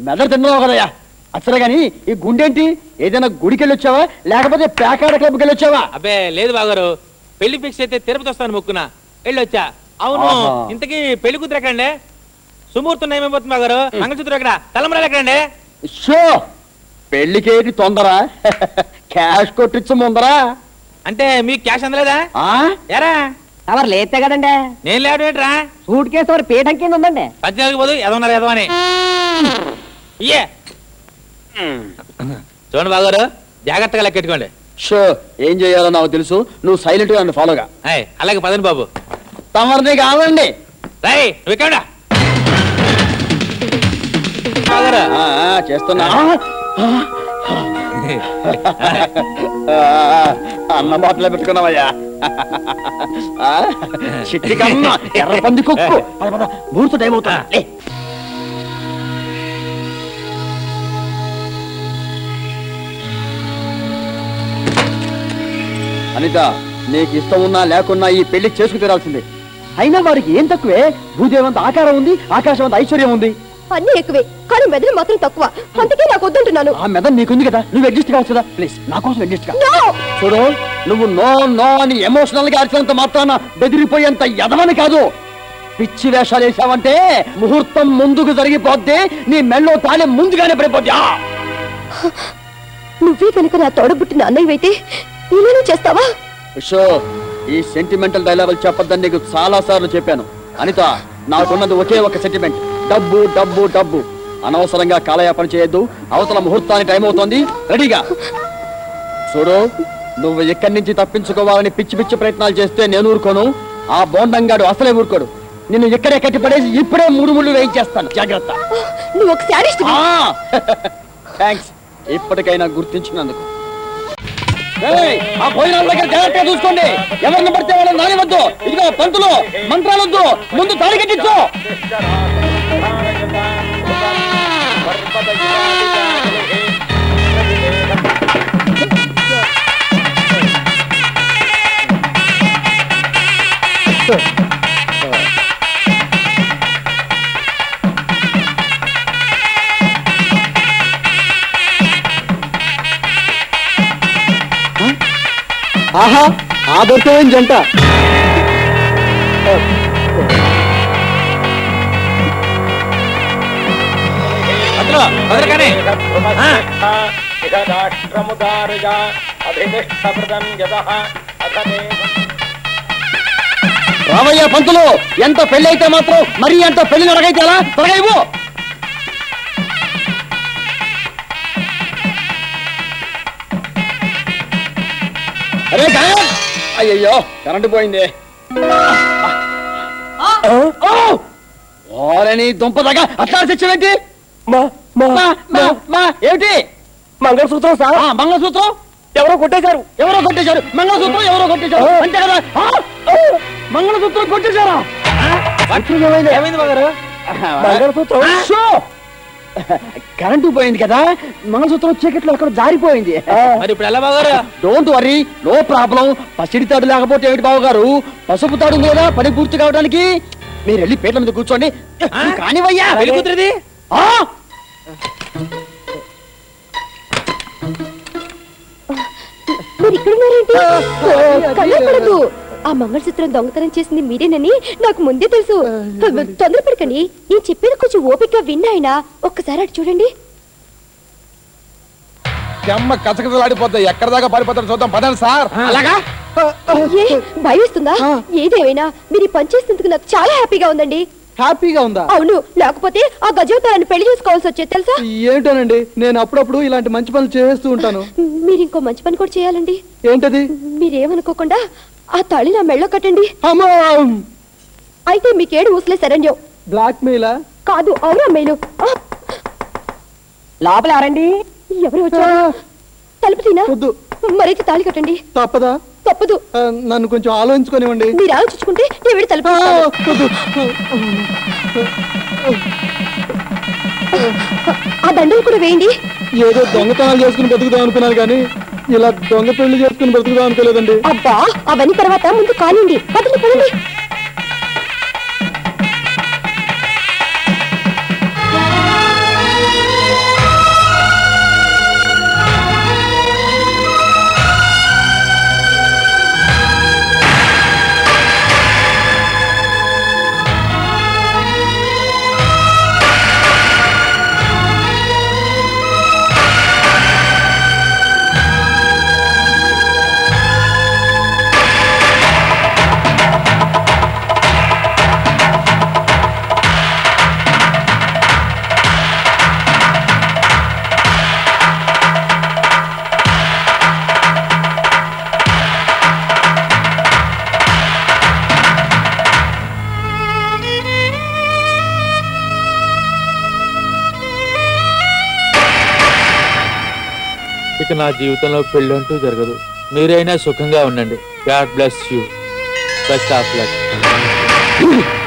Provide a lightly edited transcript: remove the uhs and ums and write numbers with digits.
మెదడు తిన్నావు కదయ్యా. అసలు గాని ఈ గుండేంటి? ఏదైనా గుడికి వెళ్ళొచ్చావా లేకపోతే పేకాడ క్లబ్కి వెళ్ళొచ్చావా? అబ్బే లేదు బాగారు, పెళ్లి ఫిక్స్ అయితే తిరుపతి వస్తాను మొక్కున వెళ్ళొచ్చా. అవును, ఇంతకీ పెళ్లి కూతురు ఎక్కడండి? సుమూర్తం ఏమైపోతుంది బాగారు? మంగళసూత్రం ఎక్కడ? తలంబరాలు ఎక్కడండి? షో పెళ్లికేటి తొందర, క్యాష్ కొట్టించు ముందరా. అంటే మీకు క్యాష్ అందలేదా? ఎరా ఎవరు లేతే కదండి. నేను లేడు ఏంట్రా? సూట్ కేసు వారి పీఠం కింద ఉందండి. 14 పోదు ఎదవన్నారు ఎదవని. ఇయ్యే చూడండి బాగారు, జాగ్రత్తగా లెక్కెట్టుకోండి. షో ఏం చేయాలో నాకు తెలుసు, నువ్వు సైలెంట్ గా నన్ను ఫాలోగా. అలాగే పదండి బాబు. తమరిని కావండి రై నువ్వు ఇక్కడ చేస్తున్నా. అన్న బాటలో పెట్టుకున్నావయ్యా. చిట్టి కన్నా ఎర్ర పంది కుక్కు. మూర్త టైం అవుతా. అనిత, నీకు ఇష్టం ఉన్నా లేకున్నా ఈ పెళ్లి చేసుకు తీరాల్సిందే. అయినా వారికి ఏం తక్కువే? భూదేవంత ఆకారం ఉంది, ఆకాశవంత ఐశ్వర్యం ఉంది. అన్ని ఎక్కువే, కానీ మెదడు మాత్రం తక్కువ. అందుకే నాకు వద్దంటున్నాను. ఆ మెదడు నీకుంది కదా, నువ్వు అడ్జస్ట్ కావచ్చు కదా. ప్లీజ్ నా కోసం అడ్జస్ట్ కా. చూడు, నువ్వు నో నో అని ఎమోషనల్ గా అరిచినంత మాత్రాన బెదిరిపోయేంత ఎదవని కాదు. పిచ్చి వేషాలు వేసావంటే ముహూర్తం ముందుకు జరిగిపోద్ది, నీ మెళ్ళో తాళి ముందుగానే పడిపోద్ది. నువ్వే కనుక నా తోడబుట్టిన అన్నయ్యవైతే ఇలానే చేస్తావా? షో ఈ సెంటిమెంటల్ డైలాగులు చెప్పొద్దని నీకు చాలా సార్లు చెప్పాను. అనిత, నాకున్నది ఒకే ఒక సెంటిమెంట్, డబ్బు డబ్బు డబ్బు. అనవసరంగా కాలయాపన చేయొద్దు. అవతల ముహూర్తానికి టైం అవుతోంది, రెడీగా. చూడు, నువ్వు ఎక్కడి నుంచి తప్పించుకోవాలని పిచ్చి పిచ్చి ప్రయత్నాలు చేస్తే నేను ఊరుకోను. ఆ బోండంగాడు అసలే ఊరుకోడు. నిన్ను ఇక్కడే కట్టిపడేసి ఇప్పుడే 3 ముళ్ళు వేయించేస్తాను. జాగ్రత్త. నువ్వు ఒక శాడిస్ట్. థ్యాంక్స్ ఇప్పటికైనా గుర్తించినందుకు. ఆ భోజనాల దగ్గర జాగ్రత్తగా చూసుకోండి. ఎవరిని పడితే వాళ్ళని నానివద్దు. ఇదిగో పంతులు, మంత్రాలొద్దు, ముందు తాళి కట్టించు. ఆహా, ఆదర్శమైన జంట. రామయ్య పంతులు, ఎంత పెళ్లి అయితే మాత్రం మరి ఎంత పెళ్లి నడకైతే ఎలా? త్వరగా ఇవ్వు. అరే గాయం, అయ్యయ్యో కరెంటు పోయింది. ఓలని దుంపదగా అట్లా తెచ్చావేంటి? ఏమిటి? మంగళసూత్రం సార్. మంగళసూత్రం ఎవరో కొట్టేశారు. మంగళసూత్రం ఎవరో కొట్టేశారు అంతే కదా? మంగళసూత్రం కొట్టేశారా? ఏమైంది బాగారు? మంగళసూత్రం కరెంటు పోయింది కదా, మంగళసూత్రం చీకట్లో అక్కడ జారిపోయింది. మరి ఇప్పుడు ఎలా బాగారు? Don't worry, no problem. పసిడి తాడు లేకపోతే ఏమిటి బావగారు, పసుపు తాడు ఉంది కదా పని పూర్తి కావడానికి. మీరు వెళ్ళి పేట్ల మీద కూర్చోండి. కానివయ్యా పెళ్లి కూతురిది. మీరు ఇక్కడ కళ్ళపడదు. ఆ మంగళసూత్రం దొంగతనం చేసింది మీరేనని నాకు ముందే తెలుసు. తొందరపడకండి, నేను చెప్పేది కొంచెం ఓపికగా విన్నాయినా. ఒక్కసారి అటు చూడండి. కచకచలాడిపోతాయి, ఎక్కడ దాకా పడిపోతాడు చూద్దాం పదండి సార్. అలాగా భయం వస్తుందా? ఏదేమైనా మీరు ఈ పని చేసినందుకు నాకు చాలా హ్యాపీగా ఉందండి. హ్యాపీగా ఉందా? అవును, లేకపోతే ఆ గజవతారాన్ని పెళ్లి చేసుకోవాల్సి వచ్చేది తెలుసా? ఏంటోనండి, నేను అప్పుడప్పుడు ఇలాంటి మంచి పనులు చేస్తూ ఉంటాను. మీరు ఇంకో మంచి పని కూడా చేయాలండి. ఏంటది? మీరేమనుకోకుండా ఆ తాళి నా మెళ్ళో కట్టండి. అయితే మీకేడు ఊసలే శరణ్యం. బ్లాక్ మెయిలా? కాదు, అవునా మెయిలు. లోపల ఎవరండి? ఎవరు వచ్చారు? తలుపు తీనా? మరైతే తాళి కట్టండి. తప్పదా? తప్పదు. నన్ను కొంచెం ఆలోచించుకోనివ్వండి. మీరు ఆలోచించుకుంటే నేను వెళ్ళి తలుపు ఆ దండలు కూడా వేయండి. ఏదో దొంగతనాలు చేసుకుని బతుకుదాం అనుకున్నాను కానీ ఇలా దొంగ పెళ్లి చేసుకుని బతుకుదాం అనుకోలేదండి. అబ్బా, అవన్నీ తర్వాత ముందు కానివ్వండి. పదండి పదండి. ఇక నా జీవితంలో పెళ్ళంటూ జరగదు. మీరైనా సుఖంగా ఉండండి. God bless you. Best of luck.